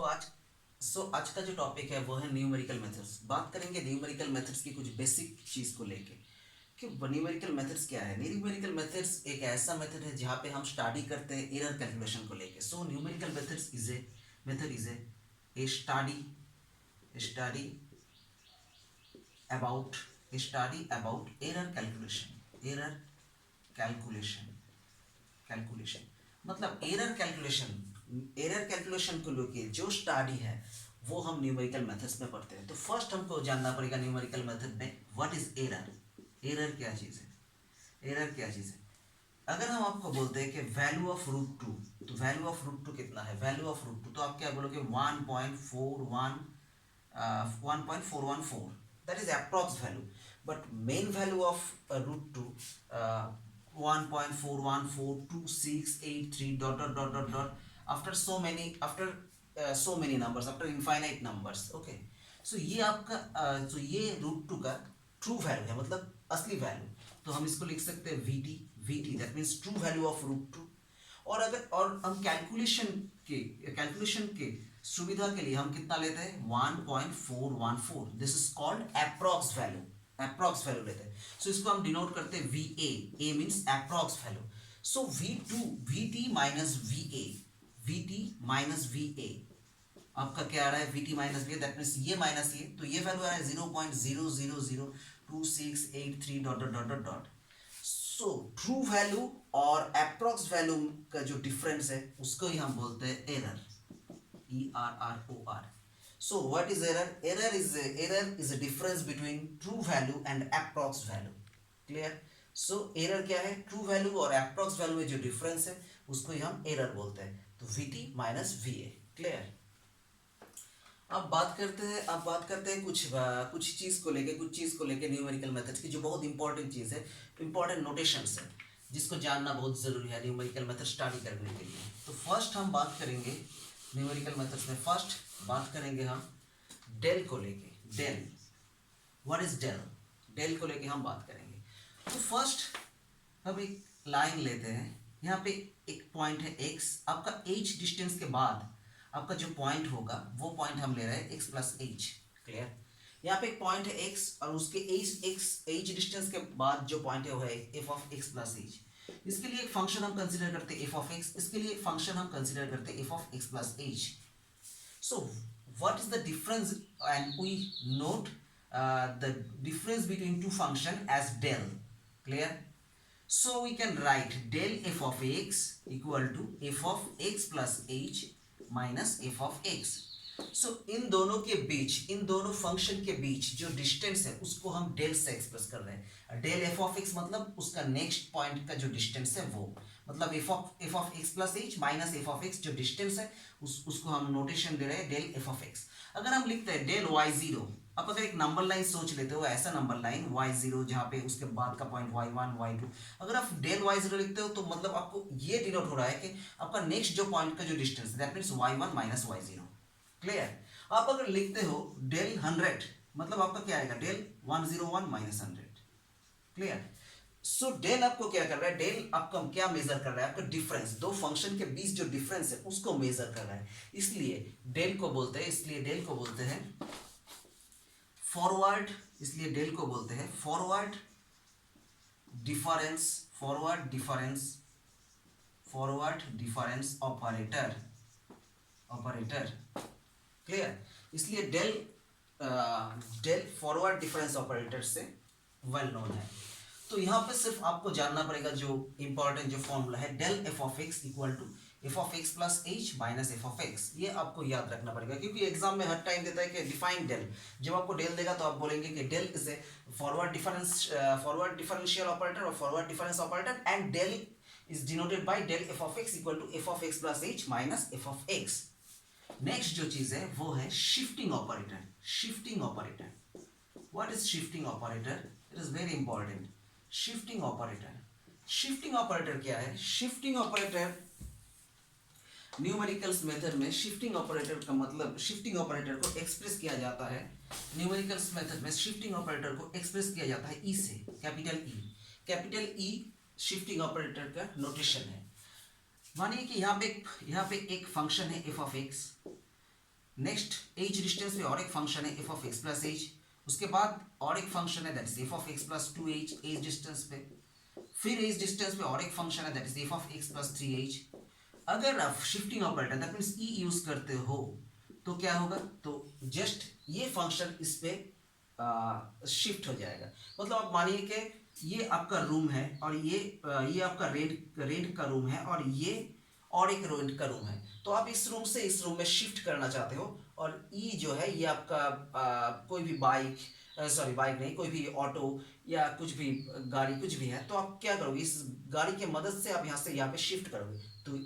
आज आज का जो टॉपिक है वो है न्यूमेरिकल मेथड्स। बात करेंगे न्यूमेरिकल मेथड्स की कुछ बेसिक चीज़ को लेके कि न्यूमेरिकल मेथड्स क्या है। न्यूमेरिकल मेथड्स एक ऐसा मेथड है जहाँ पे हम स्टडी करते हैं एरर कैलकुलेशन को लेके। So numerical methods is a method is a study about error calculation मतलब एरर कैलकुलेशन को लेके जो स्टडी है वो हम न्यूमेरिकल मेथड्स में पढ़ते हैं। तो फर्स्ट हमको जानना पड़ेगा न्यूमेरिकल मेथड में व्हाट इज एरर। एरर क्या चीज़ है। अगर हम आपको बोलते हैं कि वैल्यू ऑफ रूट टू, तो वैल्यू ऑफ रूट टू कितना है। वैल्यू ऑफ रूट टू तो आप क्या बोलोगे 1.414, that is approx value. But main value of root two 1.414268 dot dot dot dot dot after so many numbers, after infinite numbers. Okay, so ये आपका so ये root two का true value है, मतलब असली वैल्यू। तो हम इसको लिख सकते हैं VT that means true value of root two. और हम कैलकुलेशन के सुविधा के लिए हम कितना लेते हैं 1.414, this is called approx value लेते हैं। सो इसको हम डिनोट करते हैं VA, A means approx value. So VT minus VA आपका क्या आ रहा है VT minus VA, that means ये माइनस ये, तो ये वैल्यू आ रहा है 0.000268 dot dot dot dot dot. So true value और अप्रॉक्स वैल्यू का जो डिफरेंस है उसको ही हम बोलते हैं error, ERROR। So what is error? Error is a difference between true value and approx value. Clear? So error क्या है? True value और approx value में जो difference है उसको ही हम error बोलते हैं। तो VT minus VA. Clear? अब बात करते हैं कुछ चीज़ को लेके न्यूमेरिकल मेथड्स की, जो बहुत इंपॉर्टेंट चीज़ है, इंपॉर्टेंट नोटेशंस है जिसको जानना बहुत ज़रूरी है न्यूमेरिकल मेथड स्टडी करने के लिए। तो फर्स्ट हम बात करेंगे न्यूमेरिकल मेथड्स में, फर्स्ट बात करेंगे हम डेल को लेके। Del, what is del? Del को लेके हम बात करेंगे। तो फर्स्ट हम एक लाइन लेते हैं, यहाँ पे एक पॉइंट है x, आपका h डिस्टेंस के बाद आपका जो पॉइंट होगा वो पॉइंट हम ले रहे हैं x प्लस h। क्लियर? यहाँ पे एक पॉइंट है x और उसके h डिस्टेंस के बाद जो पॉइंट है वो है f of x plus h। इसके लिए एक फंक्शन हम कंसीडर करते हैं f ऑफ x, इसके लिए एक फंक्शन हम कंसीडर करते हैं f of x plus h। So what is the difference, and we note the difference between two function as del. Clear? So we can write del f of x equal to f of x plus h minus f of x. So इन दोनों function के बीच जो distance है उसको हम del से express कर रहे हैं। डेल एफ ऑफ एक्स मतलब उसका नेक्स्ट पॉइंट का जो डिस्टेंस है वो, मतलब f of x plus h minus f of x जो डिस्टेंस है उसको हम नोटेशन दे रहे हैं डेल एफ ऑफ एक्स। अगर हम लिखते हैं डेल वाई जीरो, आप अगर एक नंबर लाइन सोच लेते हो, ऐसा नंबर लाइन y0 जहाँ पे उसके बाद का पॉइंट y1 y2, अगर आप डेल y0 लिखते हो तो मतलब आपको ये डिनोट हो रहा है कि आपका नेक्स्ट जो पॉइंट का जो डिस्टेंस है that means y1 minus y0। Clear? आप अगर लिखते हो डेल 100 मतलब आपका क्या आएगा del 101 minus 100। Clear? So del आपको क्या कर रहा है, डेल आपको क्या मेजर कर रहा है, आपका डिफरेंस, दो फंक्शन के बीच जो डिफरेंस है उसको मेजर कर रहा है। इसलिए डेल को बोलते हैं forward, forward difference operator. Clear? इसलिए डेल फॉरवर्ड डिफरेंस ऑपरेटर से वेल नोन है। तो यहाँ पे सिर्फ आपको जानना पड़ेगा जो इंपॉर्टेंट जो फॉर्मूला है del f of x equal to f of x plus h minus f of x, ये आपको याद रखना पड़ेगा क्योंकि एग्जाम में हर टाइम देता है कि डिफाइन डेल। जब आपको डेल देगा तो आप बोलेंगे कि del is a forward differential operator और forward difference operator and del is denoted by del f of x equal to f of x plus h minus f of x. Next जो चीज है वो है shifting operator. What is shifting operator? It is very important. Shifting operator क्या है? Shifting operator numericals method में shifting operator का मतलब शिफ्टिंग ऑपरेटर को एक्सप्रेस किया जाता है। न्यूमेरिकल्स मेथड में शिफ्टिंग ऑपरेटर को एक्सप्रेस किया जाता है ई से, कैपिटल ई शिफ्टिंग ऑपरेटर का नोटेशन है। मानिए कि यहाँ पे एक फंक्शन है f of x, next h distance पे और एक फंक्शन है f of x plus h, उसके बाद और एक फंक्शन है that is f of x plus 2h h distance पे, फिर एज डिस्टेंस पे और एक फंक्शन है that is f of x plus 3h। अगर आप shifting operator that means E use करते हो तो क्या होगा, तो जस्ट ये फंक्शन इस पे शिफ्ट हो जाएगा। मतलब आप मानिए कि ये आपका रूम है और ये आपका रेंट का रूम है और ये और एक रेंट का रूम है, तो आप इस रूम से इस रूम में शिफ्ट करना चाहते हो और ई जो है ये आपका कोई भी बाइक, सॉरी बाइक नहीं, कोई भी ऑटो या कुछ भी गाड़ी कुछ भी है, तो आप क्या करोगे, इस गाड़ी की मदद से आप यहाँ से यहाँ पे शिफ्ट करोगे। तो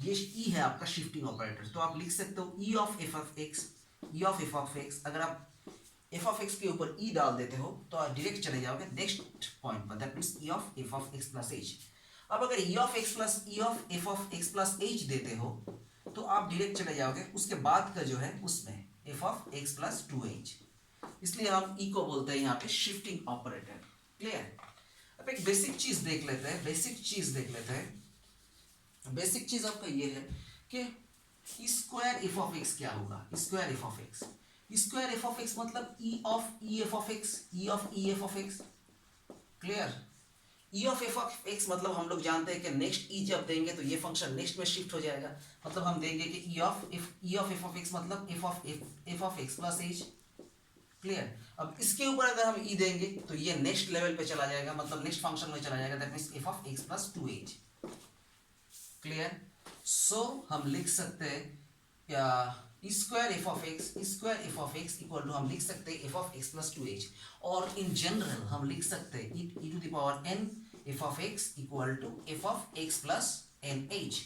ये ई है आपका शिफ्टिंग ऑपरेटर। तो आप लिख सकते हो ई of f of x, E of f of x. अगर आप एफ ऑफ एक्स के ऊपर ई डाल देते हो तो आप डायरेक्ट चले जाओगे नेक्स्ट पॉइंट पर, that means E of f of x plus H. अब अगर ई of x plus E of f of x plus H देते हो तो आप डायरेक्ट चले जाओगे उसके बाद का जो है उसमें F of x plus 2h, इसलिए हम ई को बोलते हैं यहाँ पे शिफ्टिंग ऑपरेटर। क्लियर। अब एक बेसिक चीज देख लेते हैं, बेसिक चीज आपका ये है कि स्क्वायर एफ ऑफ एक्स क्या होगा। Square f of x, square f of x मतलब E of E f of x, E of E f of x. Clear. E of f of x मतलब हम लोग जानते हैं कि नेक्स्ट ई जब देंगे तो ये फंक्शन नेक्स्ट में शिफ्ट हो जाएगा। मतलब हम देंगे कि E of f of x मतलब f of x plus h. Clear. अब इसके ऊपर अगर हम ई देंगे तो ये नेक्स्ट लेवल पे चला जाएगा, मतलब नेक्स्ट फंक्शन में चला जाएगा, that means f of x plus 2h। Clear. So हम लिख सकते हैं square f of x equal to हम लिख सकते हैं F of x plus 2h, और इन जनरल हम लिख सकते हैं E to the power n f of x equal to f of x plus nh।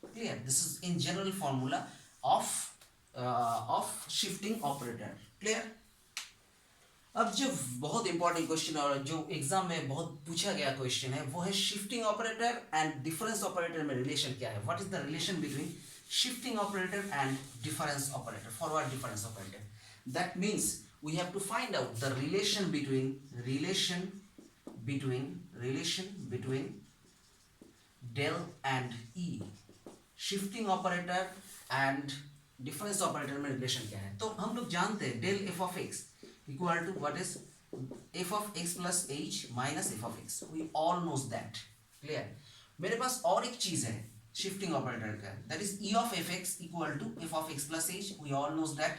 Clear. This is in general formula of shifting operator. Clear. अब जो बहुत important question और जो एग्जाम में बहुत पूछा गया क्वेश्चन है वो है shifting operator and difference operator में रिलेशन क्या है। What is the relation between shifting operator and difference operator, forward difference operator? That means we have to find out the relation between del and e, shifting operator and difference operator में relation क्या है। तो हम लोग जानते हैं del f of x equal to what is f of x plus h minus f of x, we all knows that। clear। मेरे पास और एक चीज है शिफ्टिंग ऑपरेटर का, that is E of f x equal to f of x plus h, we all knows that.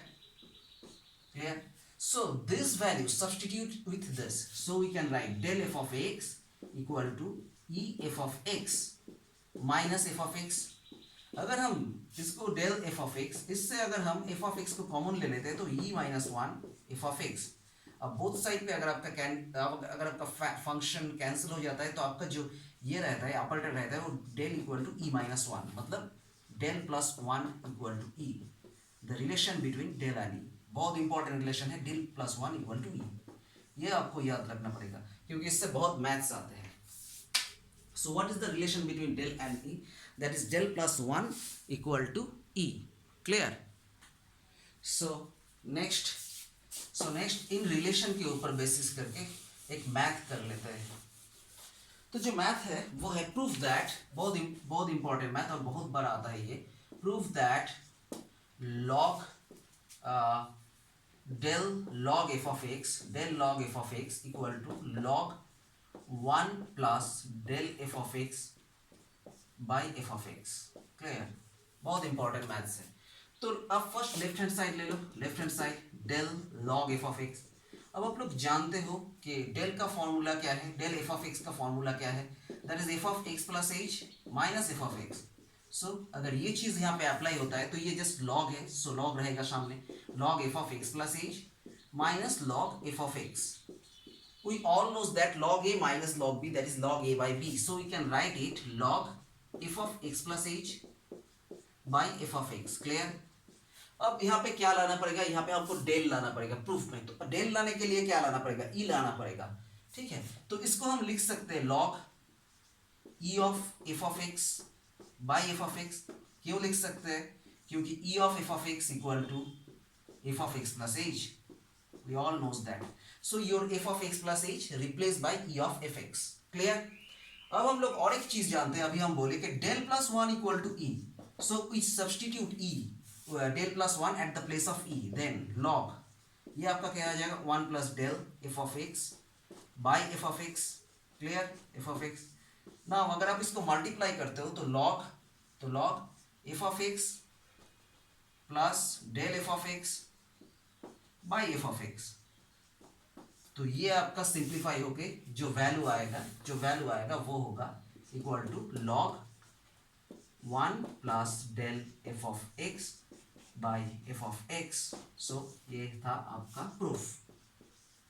Clear. So this value substitute with this, so we can write del f of x equal to E f of x minus f of x. अगर हम इसको del f of x, इससे अगर हम F of x को common ले लेते हैं तो ई माइनस 1 एफ ऑफ एक्स। अब बोथ साइड पे अगर आपका फंक्शन कैंसिल हो जाता है तो आपका जो ये रहता है ऑपरेटर रहता है वो del equal to E minus 1, मतलब del plus 1 equal to E. The relation between del and E बहुत इंपॉर्टेंट रिलेशन है, del plus 1 equal to E. ये आपको याद रखना पड़ेगा क्योंकि इससे बहुत मैथ्स आते हैं। So what is the relation between del and E, that is del plus 1 equal to E. Clear. So next in relation के ऊपर बेसिस करके एक मैथ कर लेते हैं। तो जो मैथ है वो है प्रूफ दैट, बहुत इंपॉर्टेंट मैथ और बहुत बार आता है ये। Proof that log del log f of x equal to log 1 plus del f of x by f of x। Clear. बहुत इंपॉर्टेंट मैथ्स है। तो अब फर्स्ट लेफ्ट हैंड साइड ले लो, left hand side del log f of x। अब आप लोग जानते हो कि डेल का फॉर्मूला क्या है, डेल एफ ऑफ एक्स का फॉर्मूला क्या है, that is f of x plus h minus f of x. So अगर ये चीज यहाँ पे अप्लाई होता है तो ये जस्ट लॉग है, सो लॉग रहेगा सामने, log f of x plus h minus log f of x. We all knows that log a minus log b that is log a by b, so we can write it log f of x plus h by f of x. Clear. अब यहाँ पे क्या लाना पड़ेगा, यहाँ पे आपको del लाना पड़ेगा प्रूफ में। तो डेल लाने के लिए क्या लाना पड़ेगा, ई लाना पड़ेगा। ठीक है। तो इसको हम लिख सकते हैं log E of f of x by f of x. क्यों लिख सकते हैं, क्योंकि E of f of x equal to f of x plus h, we all knows that. So your f of x plus h replace by E of f x. Clear. अब हम लोग और एक चीज जानते हैं, अभी हम बोले कि del plus 1 equal to E, so we substitute E del plus one at the place of E, then log, ये आपका क्या आ जाएगा 1 plus del f of x by f of x, clear, f of x. ना अगर आप इसको multiply करते हो तो log f of x plus del f of x by f of x. तो ये आपका सिंप्लीफाई होके जो वैल्यू आएगा वो होगा equal to log 1 plus del f of x by f of x. So ये था आपका proof,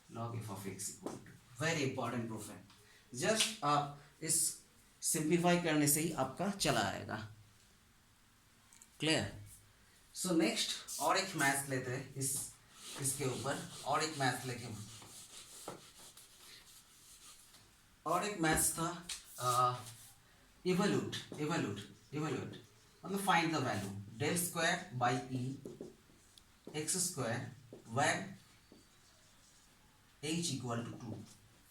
log f of x equal to, very important proof है। जस्ट आप इस सिंप्लीफाई करने से ही आपका चला आएगा, क्लियर। सो नेक्स्ट और एक मैथ लेते हैं इसके ऊपर, और एक मैथ लेके, और एक मैथ्स था इवैल्यूट मतलब find the value del square by E x square when h equal to 2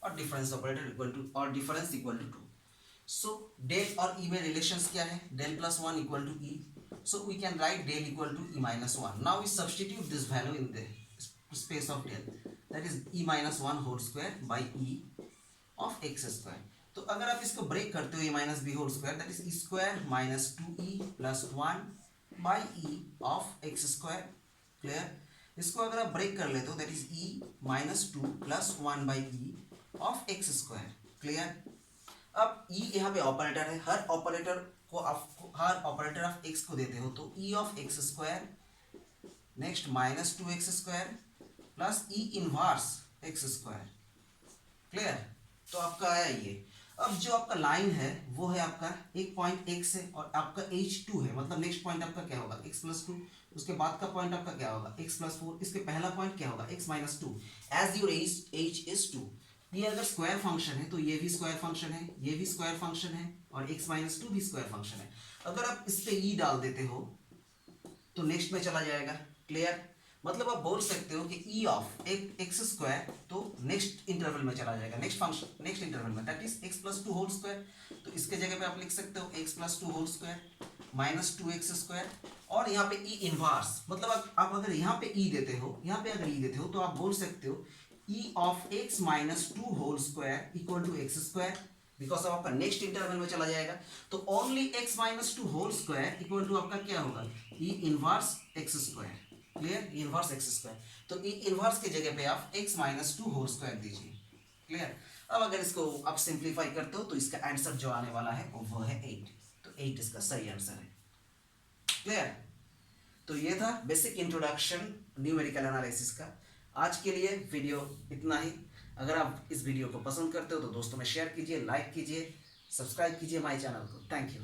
और डिफरेंस ऑपरेटर इक्वल टू और difference equal to 2। So del और ई में रिलेशंस क्या है, del plus 1 equal to E, so we can write del equal to e minus 1. Now we substitute this value in the space of del, that is e minus 1 whole square by e of x square. तो अगर आप इसको break करते हो e minus b whole square, that is e square minus 2e plus 1 by e of x square, clear। इसको अगर आप break कर लेते हो that is e minus 2 plus 1 by e of x square, clear। अब e यहाँ पे operator है, हर ऑपरेटर ऑफ x को देते हो तो e of x square, next minus 2x square plus e inverse x square, clear. तो आपका आया ये। अब जो आपका लाइन है वो है आपका एक पॉइंट x है और आपका h2 है, मतलब नेक्स्ट पॉइंट आपका क्या होगा x प्लस 2, उसके बाद का पॉइंट आपका क्या होगा x प्लस 4, इसके पहला पॉइंट क्या होगा x minus 2, as your h is 2। ये अगर स्क्वायर फंक्शन है तो ये भी स्क्वायर फंक्शन है, ये भी स्क्वायर फंक्शन है और x माइनस 2 भी स्क्वायर फंक्शन है। अगर आप इस पे e डाल देते हो तो नेक्स्ट में चला जाएगा, क्लियर। मतलब आप बोल सकते हो कि e ऑफ एक्स स्क्वायर तो नेक्स्ट इंटरवल में चला जाएगा, नेक्स्ट फंक्शन नेक्स्ट इंटरवल में, that is x plus 2 whole square. तो इसके जगह पे आप लिख सकते हो x plus 2 whole square minus 2x square, और यहाँ पे e इनवर्स, मतलब आप अगर यहाँ पे e देते हो, यहाँ पे अगर e देते हो तो आप बोल सकते हो e of x minus 2 whole square equal to x square, because अब आपका नेक्स्ट इंटरवल में चला जाएगा। तो only x minus 2 whole square equal to आपका क्या होगा e inverse x square, clear, e inverse x square. तो e इनवर्स की जगह पे आप x माइनस 2 होल स्क्वायर दीजिए, क्लियर। अब अगर इसको आप सिंप्लीफाई करते हो तो इसका आंसर जो आने वाला है वो है 8, तो 8 इसका सही आंसर है, क्लियर। तो ये था बेसिक इंट्रोडक्शन न्यूमेरिकल एनालिसिस का। आज के लिए वीडियो इतना ही। अगर आप इस वीडियो को पसंद करते हो तो दोस्तों में शेयर कीजिए, लाइक कीजिए, सब्सक्राइब कीजिए हमारे चैनल को। Thank you.